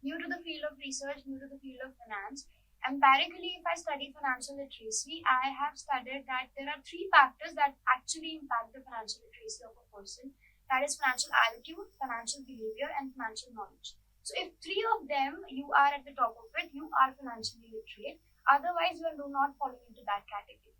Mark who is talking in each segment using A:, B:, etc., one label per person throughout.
A: new to the field of research, new to the field of finance. Empirically, if I study financial literacy, I have studied that there are three factors that actually impact the financial literacy of a person. That is financial attitude, financial behavior, and financial knowledge. So if three of them you are at the top of it, you are financially literate. Otherwise, you are not falling into that category.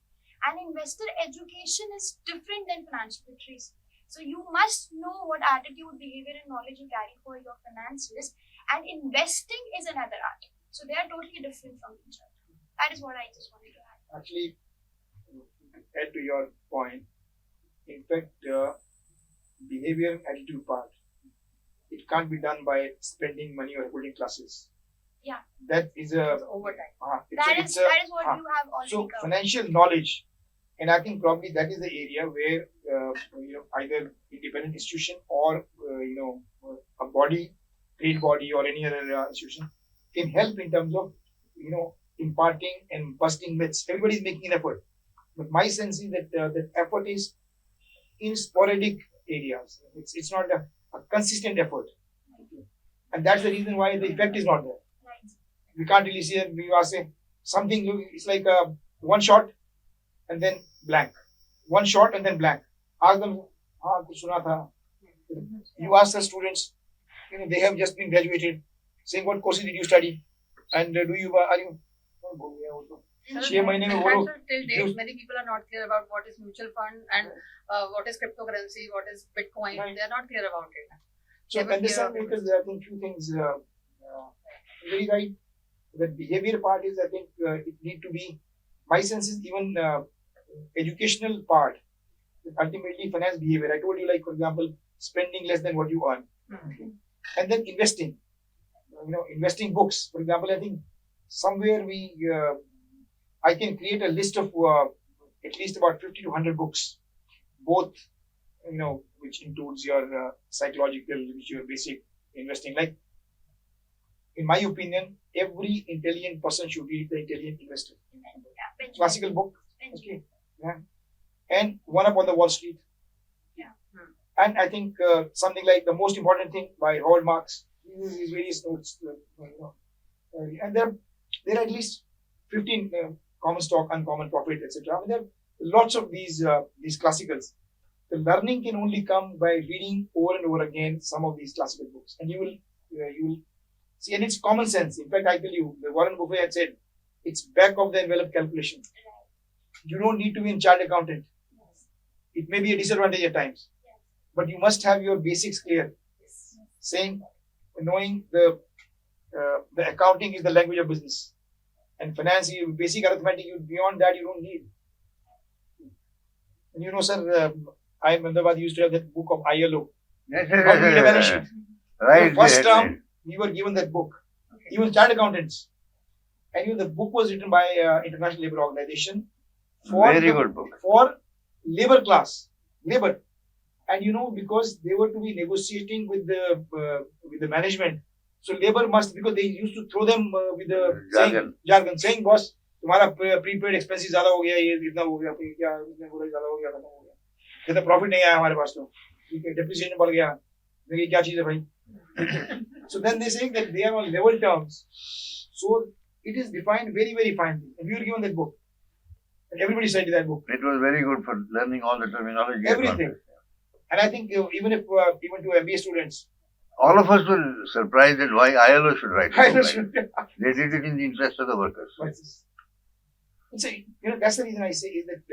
A: And investor education is different than financial literacy. So you must know what attitude, behavior, and knowledge you carry for your finances. And investing is another art. So they are totally different from each other. That is what I just wanted to add.
B: Actually, add to your point, in fact, behavior and attitude part, it can't be done by spending money or holding classes.
A: Yeah.
B: That is a
C: overtime.
A: That is what you have already
B: so
A: covered.
B: financial knowledge, and I think probably that is the area where either independent institution or a body, trade body or any other institution can help in terms of imparting and busting myths. Everybody is making an effort, but my sense is that that effort is in sporadic areas. It's not a consistent effort, and that's the reason why the effect is not there.
A: Right.
B: We can't really see that. We are saying something. It's like one shot and then blank, one shot and then blank. Ask them, kuch suna tha. You ask the students, they have just been graduated, saying what courses did you study, and are you?
C: Till date, many people are not clear about what is mutual fund and what is cryptocurrency, what is Bitcoin.
B: Right.
C: They are not clear about it.
B: So understand, because I think few things very right. The behavior part is, I think it need to be. My sense is even educational part. Ultimately, finance behavior. I told you, like for example, spending less than what you earn, and then investing. Investing books. For example, I think somewhere I can create a list of at least about 50 to 100 books, both which includes your psychological, which your basic investing. Like, in my opinion, every intelligent person should read The Intelligent Investor.
A: Yeah,
B: Classical book. Okay. Yeah. And One Up on the Wall Street.
A: Yeah.
B: And I think something like The Most Important Thing by Howard Marks. These various notes. And there are at least 15 common stock, uncommon profit, etc. There are lots of these classicals. The learning can only come by reading over and over again some of these classical books, and you will see. And it's common sense. In fact, I tell you, Warren Buffett had said, it's back of the envelope calculation. You don't need to be a chartered accountant. It may be a disadvantage at times, but you must have your basics clear. Saying, knowing the accounting is the language of business, and finance, basic arithmetic. Beyond that, you don't need. And sir, I in Ahmedabad used to have that book of ILO.
D: Yes,
B: How to read a balance sheet.
D: Right.
B: The first
D: right.
B: term, we were given that book. Even chartered accountants. And the book was written by International Labour Organization
D: Very good book.
B: for labor class, labor. And because they were to be negotiating with the management, so labor must, because they used to throw them with the jargon, saying, boss, तुम्हारा prepaid expenses ज़्यादा हो गया, ये इतना हो गया, फिर क्या इसने बोला ज़्यादा हो गया, खत्म हो गया, कहते प्रॉफिट नहीं आया हमारे पास तो, ठीक है, depreciation बढ़ गया, ये क्या चीज़ है भाई? So then they say that they are on level terms, so it is defined very, very finely, and we were given that book, and everybody studied that book.
D: It was very good for learning all the terminology.
B: Everything. And I think even to MBA students,
D: all of us were surprised at why ILO should write it.
B: ILO should.
D: They did it in the interest of the workers.
B: So, that's the reason I say is that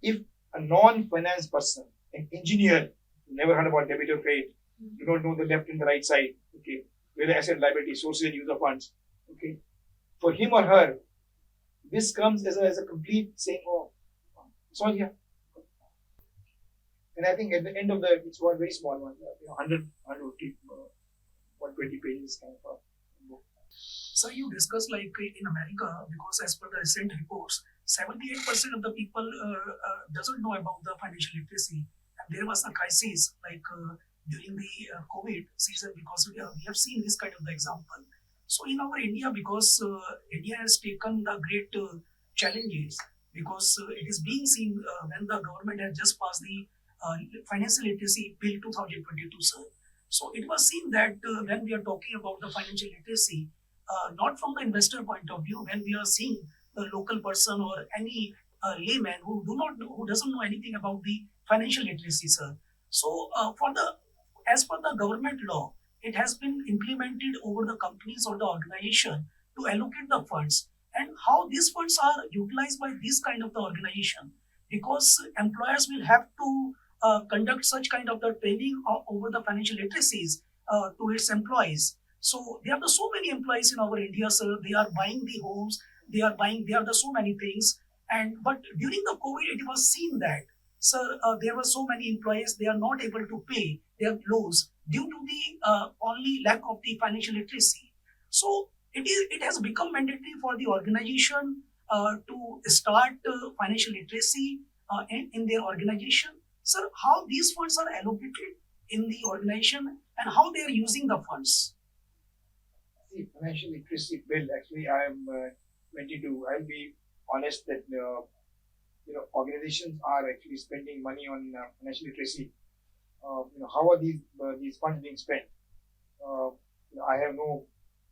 B: if a non-finance person, an engineer, who never heard about debit or credit, you don't know the left and the right side, okay, where the asset, liability, sources and use of funds, okay, for him or her, this comes as a complete saying, oh, it's all here. And I think at the end of it's one very small one, 100, 150, 120 pages kind of book.
E: So you discussed like in America, because as per the recent reports, 78% of the people doesn't know about the financial literacy, and there was a crisis like during the COVID season, because we have seen this kind of the example. So in our India, because India has taken the great challenges, because it is being seen when the government has just passed the financial literacy bill 2022, sir. So it was seen that when we are talking about the financial literacy, not from the investor point of view, when we are seeing the local person or any layman who doesn't know anything about the financial literacy, sir. So as per the government law, it has been implemented over the companies or the organization to allocate the funds, and how these funds are utilized by this kind of the organization, because employers will have to conduct such kind of the training over the financial literacies to its employees. So there are the so many employees in our India, sir. They are buying the homes, there are the so many things. And but during the COVID, it was seen that, sir, there were so many employees, they are not able to pay their loans due to the only lack of the financial literacy. So it has become mandatory for the organization to start financial literacy in their organization. Sir, how these funds are allocated in the organization and how they are using the funds?
B: See, financial literacy bill. Actually, I am 22. I'll be honest that organizations are actually spending money on financial literacy. How are these funds being spent? I have no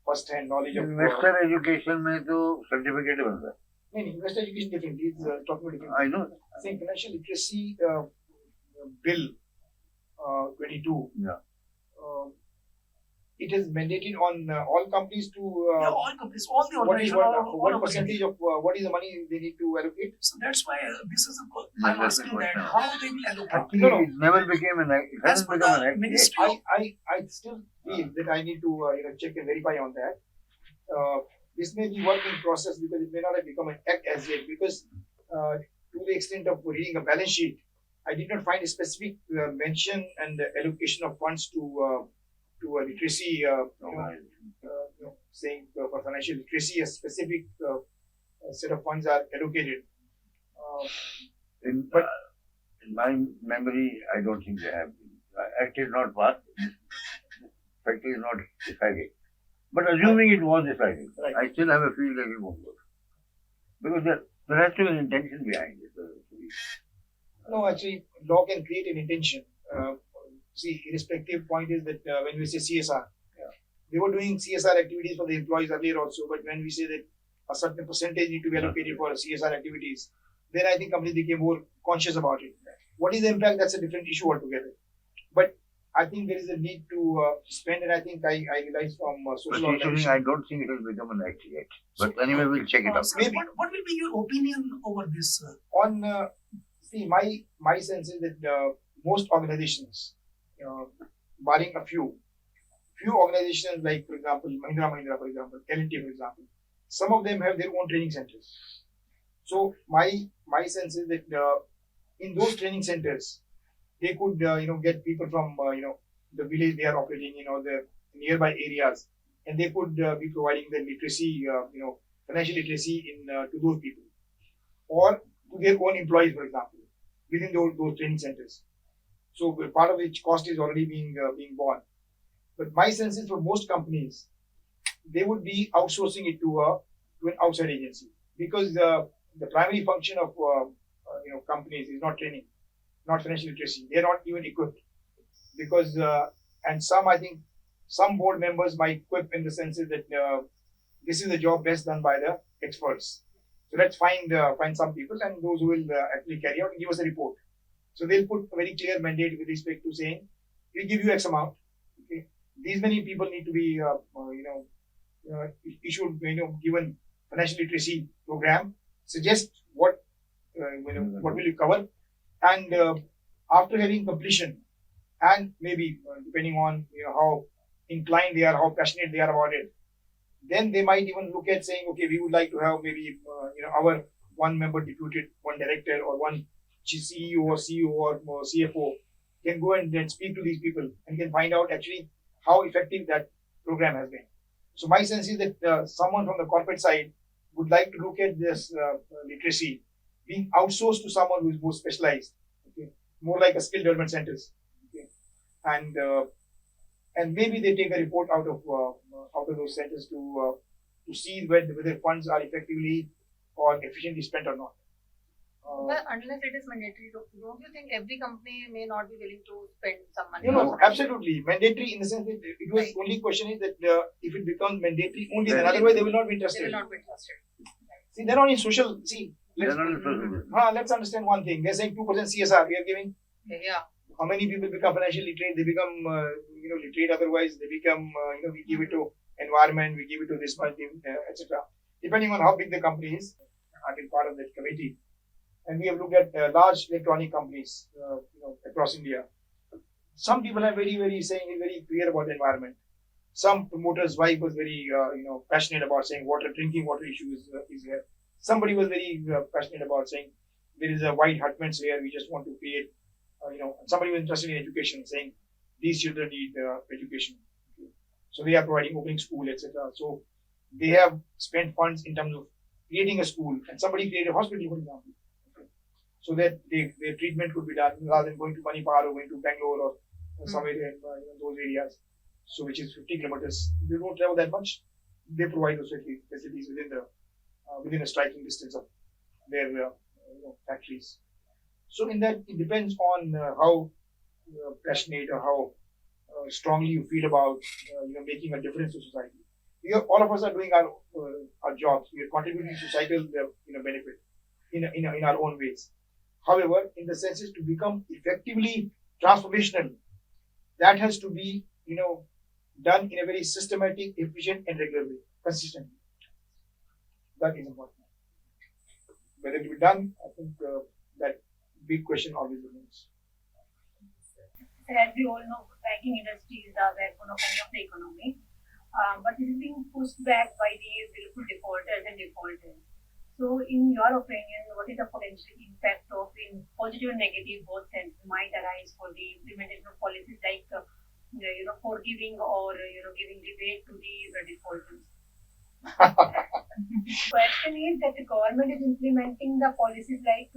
B: first-hand knowledge of.
D: Investor education में तो certificate बनता है.
B: नहीं, investor education different. He's talking about different.
D: I know.
B: Saying financial literacy bill 22.
D: Yeah.
B: It is mandated on all companies to.
E: All companies, all the
B: What is
E: organizations.
B: what percentage of what is the money they need to allocate?
E: So that's why this is
D: Yes,
E: I'm
D: that's the
E: asking that
D: question.
E: how they will allocate.
D: Actually,
B: No.
D: it never became an act. It
E: As
D: hasn't
E: per
D: become
E: the
D: an act.
E: ministry of
B: I still feel that I need to check and verify on that. This may be work in process because it may not have become an act as yet. Because to the extent of reading a balance sheet, I did not find a specific mention and allocation of funds to a literacy. Saying for financial literacy, a specific set of funds are allocated.
D: In,
B: But-
D: in my memory, I don't think they have been. Act is not passed. Fact is not decided. But assuming it was decided,
B: Right.
D: I still have a feel that it won't work. Because there has to be an intention behind it.
B: No, actually, law can create an intention. See, irrespective point is that when we say CSR, they were doing CSR activities for the employees earlier also, but when we say that a certain percentage need to be allocated for CSR activities, then I think companies became more conscious about it. What is the impact? That's a different issue altogether. But I think there is a need to spend, and I think I realize from social
D: But
B: organizations.
D: I don't think it has become an act yet. But anyway, we'll check it out.
E: sir,
B: Maybe.
E: what will be your opinion over this, sir?
B: On see, my sense is that most organizations, barring a few organizations like, for example, Mahindra, for example, L&T, for example, some of them have their own training centers. So my sense is that in those training centers, they could get people from the village they are operating in or the nearby areas, and they could be providing the literacy, financial literacy to those people, or to their own employees, for example, within those training centers. So part of which cost is already being borne. But my sense is for most companies, they would be outsourcing it to an outside agency, because the primary function of companies is not training, not financial literacy. They are not even equipped, because and I think some board members might equip in the sense that this is the job best done by the experts. So let's find some people, and those who will actually carry out and give us a report. So they'll put a very clear mandate with respect to saying, we'll give you X amount. Okay, these many people need to be issued, given financial literacy program. Suggest what what will you cover, and after having completion, and maybe depending on how inclined they are, how passionate they are about it, then they might even look at saying, okay, we would like to have maybe our one member deputed, one director, or one CEO or CEO or CFO can go and then speak to these people and can find out actually how effective that program has been. So my sense is that someone from the corporate side would like to look at this literacy being outsourced to someone who is more specialized, okay, more like a skill development centers, okay, and maybe they take a report out of those centers to see whether funds are effectively or efficiently spent or not.
C: But unless it is mandatory, don't you think every company may not be willing to spend some money?
B: You know, absolutely mandatory in the sense that it was
C: Right.
B: only question is that if it becomes mandatory only then,
D: Then-
B: otherwise they will not be
C: They
B: interested.
C: will not be interested.
B: See, they're not in social. See,
D: They're
B: let's,
D: not in social.
B: let's understand one thing. They're saying 2% CSR. We are giving.
C: Yeah.
B: How many people become financially literate? They become literate. Otherwise, they become we give it to environment. We give it to this much, etc. Depending on how big the company is. I've been part of that committee, and we have looked at large electronic companies across India. Some people are very saying very clear about the environment. Some promoter's wife was very passionate about saying drinking water issue is here. Somebody was very passionate about saying there is a white hutments here. We just want to create. Somebody was interested in education, saying these children need education. So they are providing opening school, etc. So they have spent funds in terms of creating a school, and somebody created a hospital, for example, so that their treatment could be done rather than going to Manipal or going to Bangalore or somewhere in those areas. So which is 50 kilometers. They don't travel that much. They provide those facilities within a striking distance of their factories. So in that, it depends on how passionate or how strongly you feel about making a difference to society. All of us are doing our jobs. We are contributing to societal benefit in our own ways. However, in the sense is to become effectively transformational, that has to be done in a very systematic, efficient, and regular way, consistently. That is important. Whether it will be done, I think that big question always remains.
F: As we all know, banking industry is the backbone of the economy, but it is being pushed back by the willful defaulters and defaulters. So, in your opinion, what is the potential impact of in positive and negative both sense might arise for the implementation of policies like forgiving or giving rebate to the defaulters? Question is that the government is implementing the policies like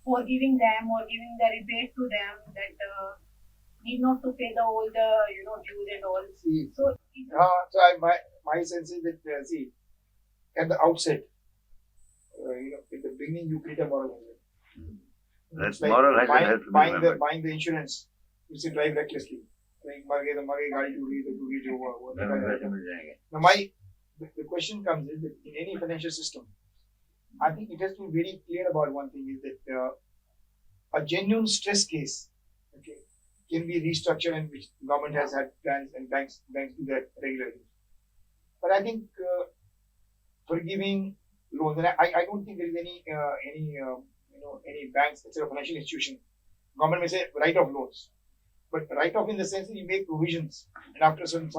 F: forgiving them or giving the rebate to them that need not to pay all the dues and all.
B: See,
F: So
B: my sense is that at the outset, in the beginning, you create a moral hazard.
D: That
B: It's like
D: moral hazard has to be remembered.
B: buying the insurance. You say drive recklessly. Saying मर गए तो मर गए गाड़ी टूट गई तो टूट गई जो हुआ वो
D: Then
B: देखा
D: पैसे
B: जाएगा.
D: मिल जाएंगे.
B: Now the question comes is that in any financial system, I think it has to be very clear about one thing is that a genuine stress case, okay, can be restructured and which government has had plans and banks do that regularly. But I think forgiving loans, and I don't think there is any banks, etc., financial institution, government may say write off loans, but write off in the sense that you make provisions, and after some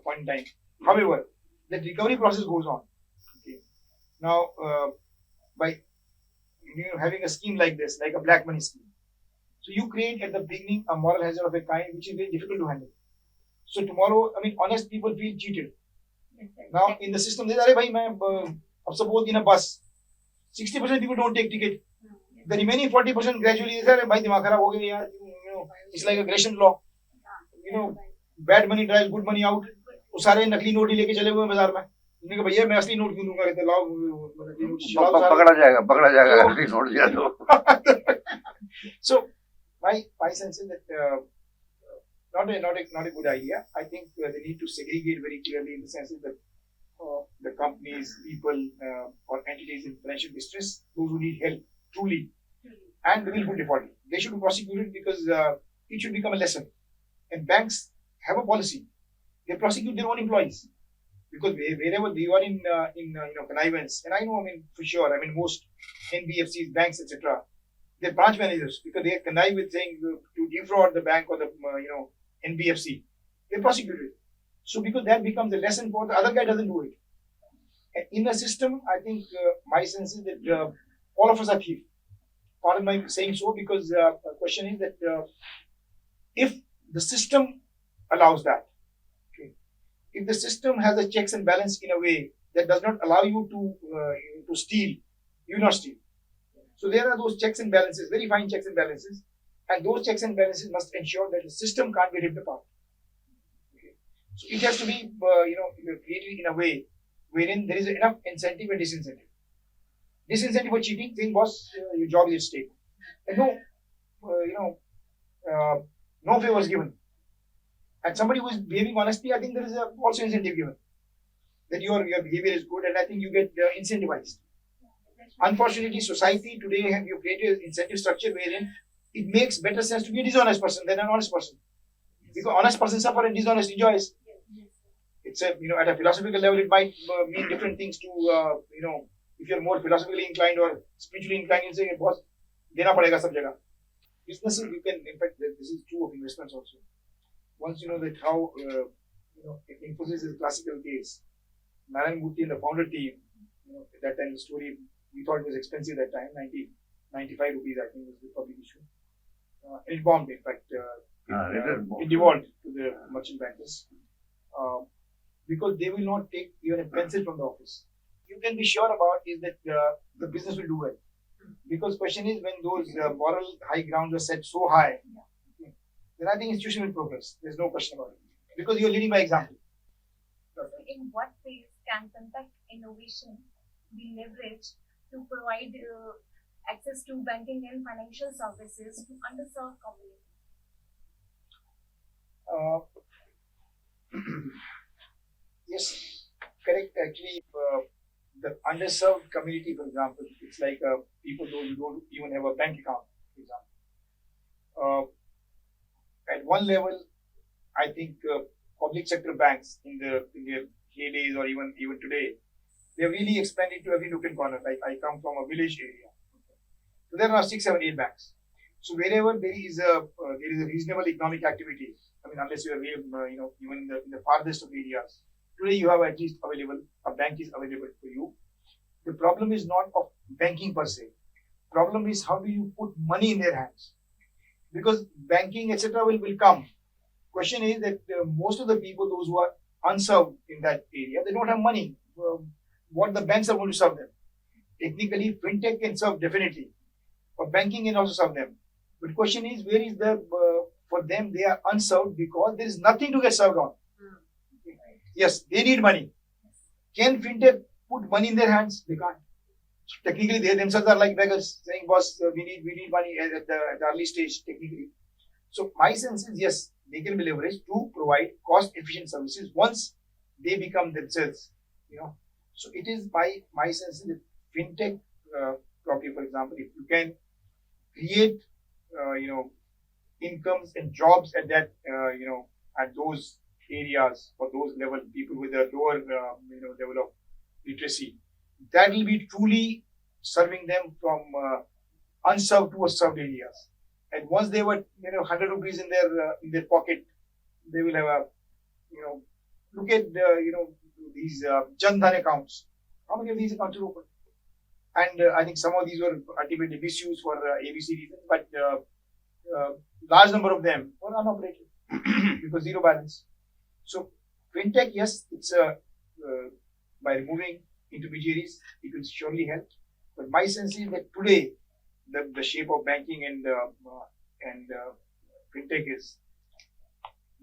B: point in time. However, the recovery process goes on. Okay. Now, by having a scheme like this, like a black money scheme, so you create at the beginning a moral hazard of a kind which is very difficult to handle. So tomorrow, honest people feel cheated. Now in the system, they say, suppose in a bus, 60% people don't take ticket. The remaining 40% gradually they say, it's like aggression law. Bad money drives good money out. वो सारे नकली note ही लेके चले हुए बाजार में. उन्होंने कहा भैया मैं असली नोट क्यों दूंगा, कहते लाओ नकली नोट चलाओ सारे.
D: पकड़ा जाएगा असली नोट दिया तो.
B: So my sense is that not a good idea. I think they need to segregate very clearly in the sense that the companies, people, or entities in financial distress, those who need help truly, and the willful defaulting, they should be prosecuted because it should become a lesson. And banks have a policy; they prosecute their own employees because wherever they are in connivance, and I know, for sure, most NBFCs, banks, etc. They're branch managers because they connive with saying to defraud the bank or the NBFC. They prosecute it. So because that becomes a lesson for the other guy doesn't do it. And in a system, I think my sense is that all of us are thief. Pardon my saying so because the question is that if the system allows that, okay, if the system has a checks and balance in a way that does not allow you to steal, you not steal. So there are those checks and balances, very fine checks and balances, and those checks and balances must ensure that the system can't be ripped apart. Okay. So it has to be created in a way wherein there is enough incentive and disincentive. disincentive for cheating, saying, boss, your job is at stake. And no, no favors given. And somebody who is behaving honestly, I think there is also incentive given. That your behavior is good, and I think you get incentivized. Unfortunately, society today have you created an incentive structure wherein it makes better sense to be a dishonest person than an honest person. Because honest person suffer and dishonest enjoys. It's a at a philosophical level, it might mean different things to if you're more philosophically inclined or spiritually inclined, you say, boss, dena padega sab jagah. Businesses, you can, in fact, this is true of investments also. Once you know that how Infosys is a classical case. Narayan Murthy and the founder team, at that time the story we thought it was expensive at that time, 95 rupees I think was the public issue. It bombed, in fact. It devolved to the merchant bankers because they will not take even a pencil from the office. You can be sure about is that the business will do well. Because question is when those moral high grounds are set so high, then I think institution will progress. There's no question about it. Because you're leading by example.
F: In what ways can Fintech innovation be leveraged to provide access to banking and financial services to underserved communities?
B: Yes, correct. Actually, the underserved community, for example, it's like people who don't even have a bank account, for example. At one level, I think public sector banks in their heydays or even today, they really expanded to every nook and corner. Like I come from a village area, so there are 6, 7, 8 banks. So wherever there is a reasonable economic activity, I mean, unless you are even in the farthest of areas, today you have at least available a bank is available for you. The problem is not of banking per se. Problem is how do you put money in their hands, because banking etc. will come. Question is that most of the people, those who are unserved in that area, they don't have money. What the banks are going to serve them? Technically, fintech can serve definitely, but banking can also serve them. But question is, where is the for them? They are unserved because there is nothing to get served on. Yes, they need money. Can fintech put money in their hands? They can't. Technically, they themselves are like beggars, saying, "Boss, we need money at the early stage." Technically, so my sense is yes, they can be leveraged to provide cost-efficient services once they become themselves. So it is my sense that fintech, probably for example, if you can create incomes and jobs at that at those areas or those level people with a lower level of literacy, that will be truly serving them from unserved to served areas. And once they were 100 rupees in their pocket, they will have a look at these Jan Dhan accounts. How many of these accounts are open? And I think some of these were ultimately misused for ABC reasons, but large number of them were unoperated because zero balance. So fintech, yes, it's by removing intermediaries, it will surely help. But my sense is that today the shape of banking and fintech is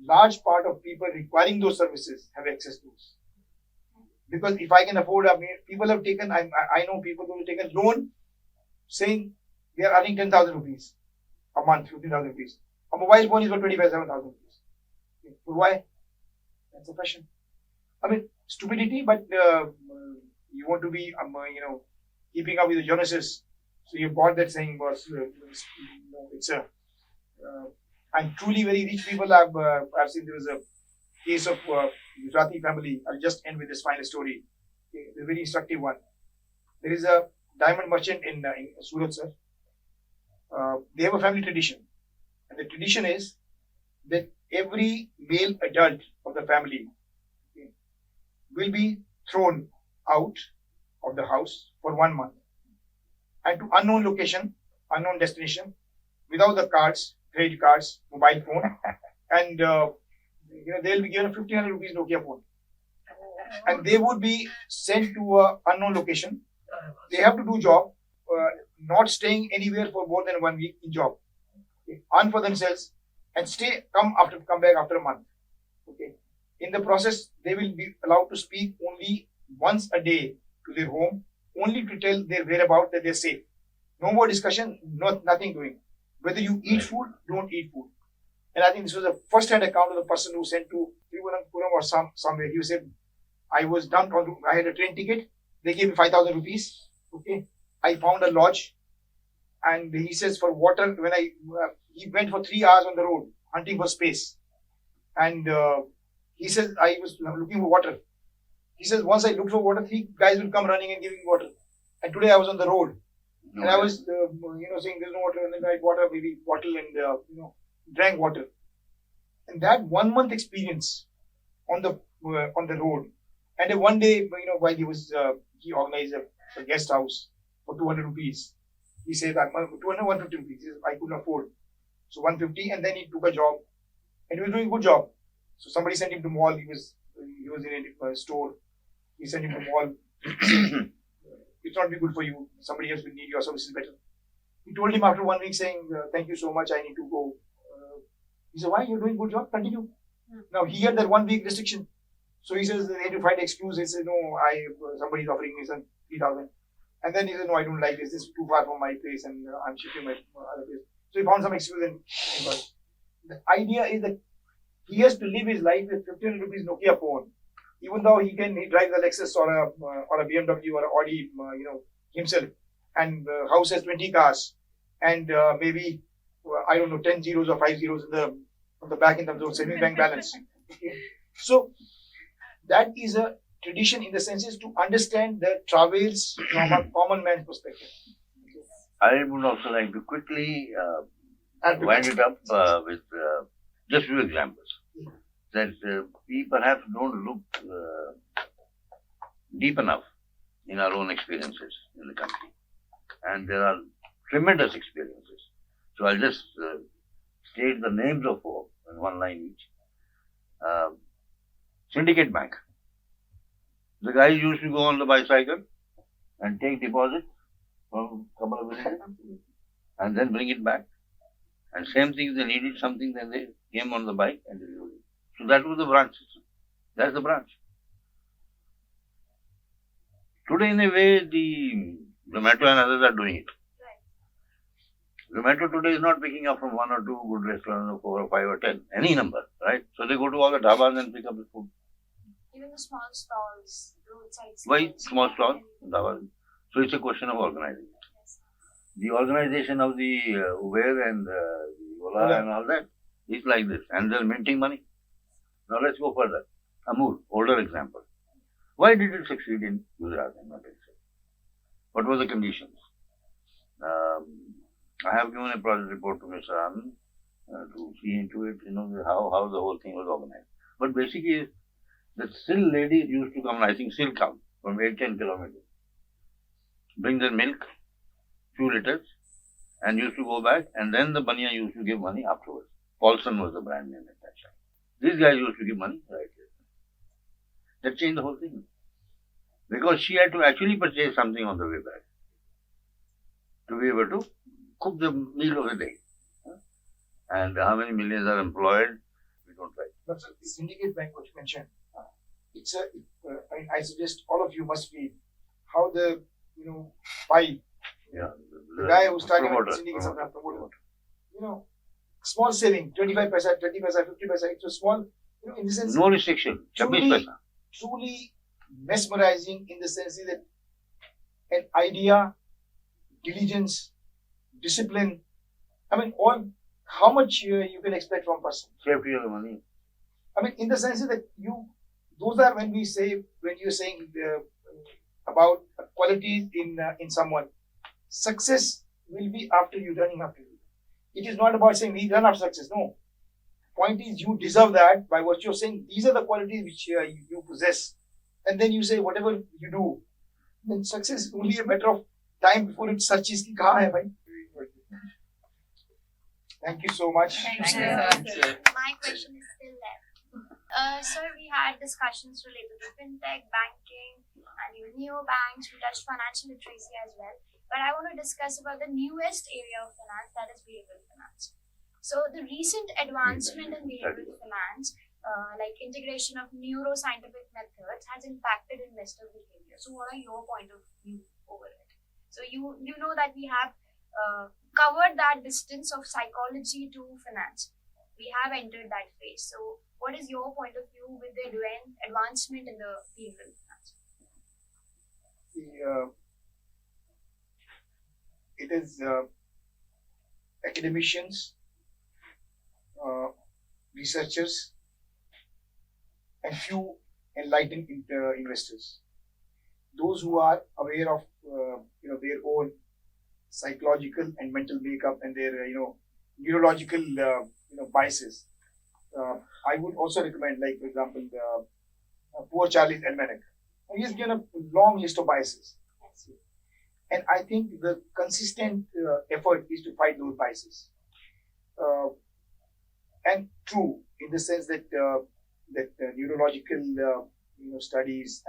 B: large part of people requiring those services have access to those. Because if I can afford, people have taken, I know people who have taken loan saying they are earning 10,000 rupees a month, 15,000 rupees. A mobile phone is for 25,000 rupees. But why? That's a fashion. I mean, stupidity, but you want to be, keeping up with the Jonases. So you bought that saying, boss, it's a, and truly very rich people I've seen. There was a case of Gujarati family. I'll just end with this final story. A very instructive one. There is a diamond merchant in Surat, sir. They have a family tradition. And the tradition is that every male adult of the family will be thrown out of the house for 1 month and to unknown location, unknown destination, without the cards, credit cards, mobile phone, and they'll be given a 1,500 rupees Nokia phone, and they would be sent to a unknown location. They have to do job, not staying anywhere for more than 1 week in job, earn for themselves, and come back after a month. Okay. In the process, they will be allowed to speak only once a day to their home only to tell their whereabouts that they're safe. No more discussion, nothing doing. Whether you eat food, don't eat food. And I think this was a first-hand account of the person who sent to Thiruvananthapuram or somewhere. He said, I was dumped on, I had a train ticket. They gave me 5,000 rupees. Okay. I found a lodge. And he says for water, he went for 3 hours on the road hunting for space. And he says, I was looking for water. He says, once I looked for water, 3 guys will come running and giving me water. And today I was on the road. And I was, saying there's no water. And then I bought a baby bottle and, drank water. And that 1 month experience on the road. And then one day, while he organized a guest house for 200 rupees. He said, 150 rupees. He says, I couldn't afford. So 150, and then he took a job. And he was doing a good job. So somebody sent him to mall. He was in a store. He sent him to mall. It's not be good for you. Somebody else will need your services better. He told him after 1 week saying, thank you so much, I need to go. He said, why? You're doing a good job? Continue. Now, he had that 1 week restriction. So he says, they had to find an excuse. He said, no, somebody's offering me some 3,000. And then he said, no, I don't like this. This is too far from my place and I'm shifting my other place. So he found some excuse and got it. The idea is that he has to live his life with 1,500 rupees Nokia phone. Even though he drives a Lexus or a BMW or an Audi, himself. And house has 20 cars. And maybe, 10 zeros or 5 zeros on the back in terms of savings bank balance. Okay. So that is a tradition in the sense is to understand the travails from a common man's perspective.
D: I would also like to quickly wind it up with just few examples. That we perhaps don't look deep enough in our own experiences in the country. And there are tremendous experiences. So I'll just state the names of 4 in 1 line each. Syndicate Bank. The guys used to go on the bicycle and take deposit from a couple of villages and then bring it back. And same thing, they needed something, then they came on the bike and delivered it. So that was the branch system. That's the branch. Today, in a way, the Zomato and others are doing it. Zomato today is not picking up from 1 or 2 good restaurants or 4 or 5 or 10, any number, right? So they go to all the dhabas and pick up the food.
A: Even the small stalls, roadside stalls.
D: Why small stalls? Dhabas. So it's a question of organizing.
A: Yes.
D: The organization of the Uber and the Ola and all that is like this. And they're minting money. Now let's go further. Amul, older example. Why did it succeed in Gujarat and not elsewhere? What were the conditions? I have given a project report to Mr. Anand to see into it, how the whole thing was organized. But basically, the still ladies used to come, I think still come, from 8-10 kilometers. Bring their milk, few liters, and used to go back, and then the baniya used to give money afterwards. Paulson was the brand name at that time. These guys used to give money right there. That changed the whole thing. Because she had to actually purchase something on the way back to be able to cook the meal of the day. And how many millions are employed, we don't write.
B: But the syndicate bank, what you mentioned, I suggest all of you must read how the, Pai, the guy who started the syndicate, promoter. Small saving, 25 paisa, 20 paisa, 50 paisa, it's a small, in the sense.
D: No restriction, 26 paisa.
B: Truly mesmerizing in the sense that an idea, diligence, discipline, how much you can expect from a person.
D: Safety of the money.
B: In the sense that those are when you're saying about qualities in someone. Success will be running after you. It is not about saying we run after success. No. Point is you deserve that by what you're saying. These are the qualities which you possess. And then you say whatever you do, then success is only a matter of time before it searches ki kahan hai bhai. Thank you so much.
C: Thank you, sir.
A: My question is still left. Sir, we had discussions related to fintech, banking, and even neobanks. We touched financial literacy as well. But I want to discuss about the newest area of finance, that is behavioral finance. So the recent advancement in behavioral finance, like integration of neuroscientific methods, has impacted investor behavior. So what are your point of view So you know that we have covered that distance of psychology to finance. We have entered that phase. So what is your point of view with the advancement in the field of finance?
B: It is academicians, researchers, and few enlightened investors. Those who are aware of their own psychological and mental makeup and their neurological biases. I would also recommend, like for example, Poor Charlie's Almanac. He has given a long list of biases, and I think the consistent effort is to fight those biases. And true in the sense that neurological studies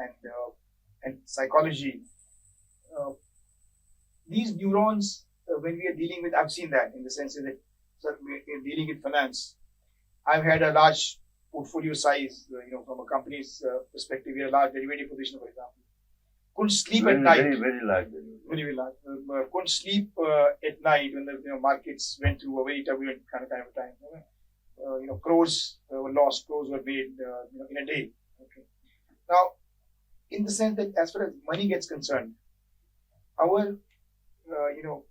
B: and psychology, these neurons, when we are dealing with, I've seen that in the sense that we're dealing with finance. I've had a large portfolio size, from a company's perspective, we had a large derivative position, for example. Couldn't sleep at night.
D: Very large.
B: Very large. Couldn't sleep at night when the markets went through a very turbulent kind of time. Crores were lost, crores were made in a day. Okay. Now, in the sense that as far as money gets concerned, our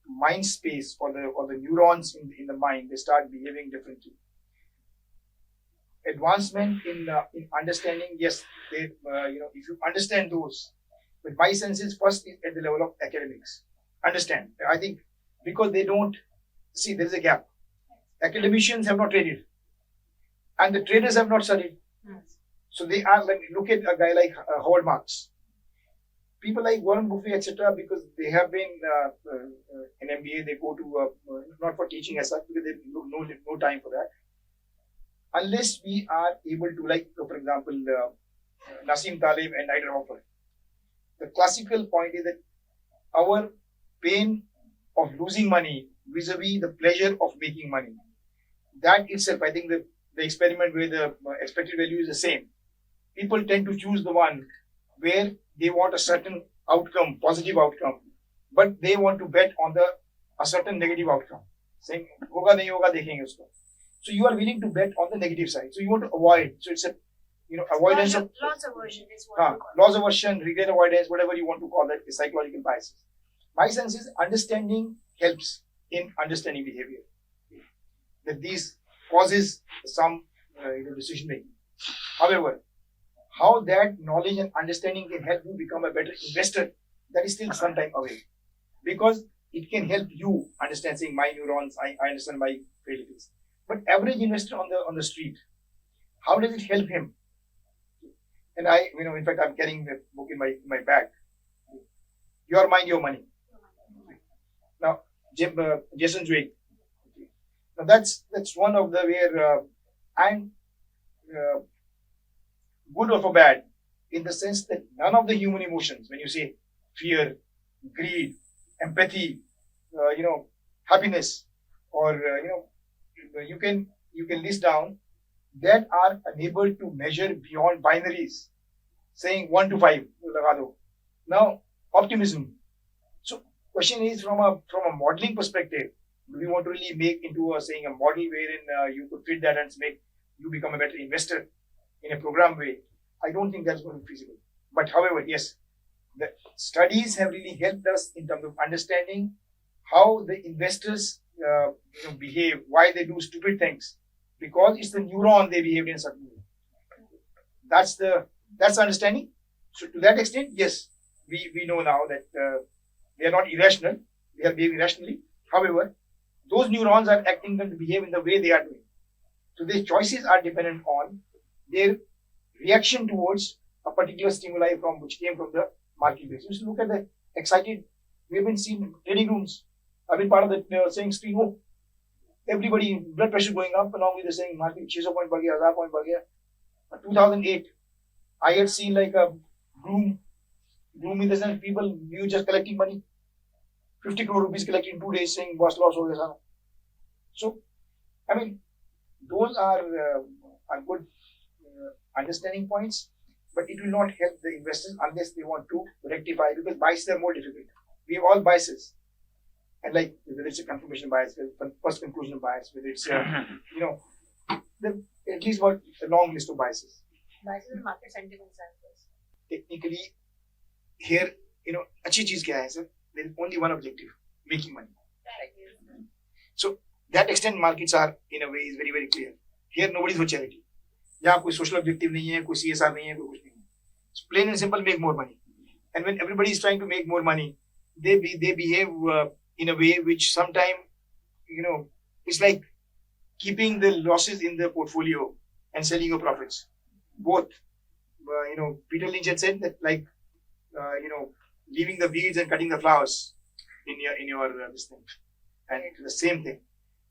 B: mind space or the neurons in the mind, they start behaving differently. Advancement in understanding, yes, if you understand those, but my sense is first at the level of academics. Understand. I think because they don't see there is a gap. Academicians have not traded, and the traders have not studied. So they are like, look at a guy like Howard Marks. People like Warren Buffett, etc., because they have been in MBA, they go to not for teaching as such, because they no time for that. Unless we are able to, like for example, Nassim Taleb and Nider Hoffer. The classical point is that our pain of losing money vis-a-vis the pleasure of making money. That itself, I think the experiment where the expected value is the same. People tend to choose the one where they want a certain outcome, positive outcome, but they want to bet on a certain negative outcome. Saying, hoga nahi hoga, dekhenge usko. So you are willing to bet on the negative side. So you want to avoid. So it's a avoidance of
A: loss aversion is what
B: loss aversion, regret avoidance, whatever you want to call that, is psychological biases. My sense is understanding helps in understanding behavior. That these causes some decision making. However, how that knowledge and understanding can help you become a better investor, that is still some time away. Because it can help you understand, saying my neurons, I understand my failures. But average investor on the street, how does it help him? And in fact, I'm carrying the book in my bag. Your mind, your money. Now, Jason Zweig. Now that's one of the where I'm good or for bad, in the sense that none of the human emotions, when you say fear, greed, empathy, happiness, or you can list down, that are unable to measure beyond binaries, saying 1 to 5. Now, optimism. So, question is from a modeling perspective, do we want to really make into a model wherein you could fit that and make you become a better investor in a program way? I don't think that's going to be feasible. But however, yes, the studies have really helped us in terms of understanding how the investors behave, why they do stupid things, because it's the neuron they behaved in a certain way. That's the understanding. So to that extent, yes, we know now that they are not irrational; they are behaving rationally. However, those neurons are acting them to behave in the way they are doing. So their choices are dependent on their reaction towards a particular stimuli which came from the marketplace. You should look at the excited. We have been seeing trading rooms. I've been part of the saying screen. Oh, everybody blood pressure going up along with the saying market 600 point बढ़ गया, 1000 point बढ़ गया. 2008, I had seen like a gloom in the sense people you just collecting money, 50 crore rupees collected in 2 days, saying boss loss हो गया. So, I mean, those are good understanding points, but it will not help the investors unless they want to rectify, because buys are more difficult. we have all biases. And like, whether it's a confirmation bias, whether first conclusion bias, whether it's, at least what a long list of biases.
C: Biases and market sentiments as well.
B: Technically, here, अच्छी चीज क्या है sir? There is only one objective, making money. So that extent markets are in a way is very very clear. Here nobody is for charity. यहाँ कोई social objective नहीं है, कोई CSR नहीं है, कोई कुछ नहीं है. So plain and simple, make more money. And when everybody is trying to make more money, they behave in a way which sometimes, it's like keeping the losses in the portfolio and selling your profits. Both. Peter Lynch had said that like, leaving the weeds and cutting the flowers in your this thing. And the same thing.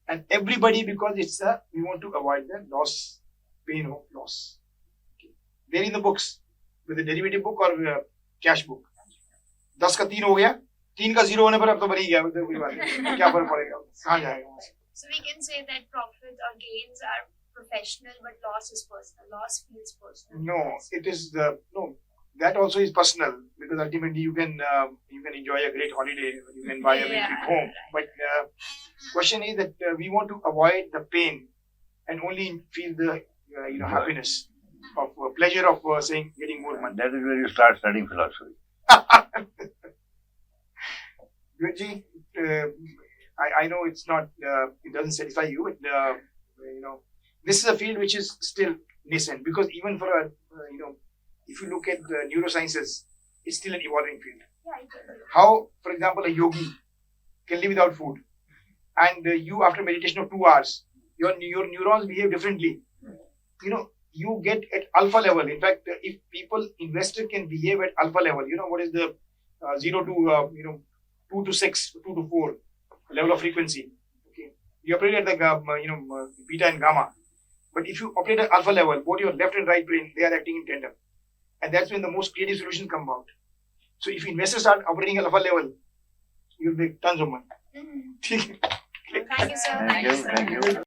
B: And everybody, because it's we want to avoid the loss, pain of loss. Okay. They're in the books, with a derivative book or cash book. 10 का 3 हो गया, 3 का 0 होने पर अब तो बन ही गया, कोई बात नहीं, क्या फर्क पड़ेगा, कहाँ जाएगा?
A: So we can say that profit or gains are professional, but loss is personal. Loss feels personal.
B: No, it is that also is personal, because ultimately you can enjoy a great holiday, you can buy a very big home. But question is that we want to avoid the pain and only feel the happiness of pleasure of getting more money.
D: That is where you start studying philosophy.
B: Guruji, I know it's not, it doesn't satisfy you, but this is a field which is still nascent, because even for if you look at the neurosciences, it's still an evolving field. How, for example, a yogi can live without food, and you, after meditation of 2 hours, your neurons behave differently. You get at alpha level. In fact, if investor can behave at alpha level, what is the 0 to 2 to 6, 2 to 4 level of frequency. Okay, you operate at the beta and gamma. But if you operate at alpha level, both your left and right brain, they are acting in tandem. And that's when the most creative solutions come out. So if investors start operating at alpha level, you'll make tons of money.
A: Thank you, sir.
D: Thank you.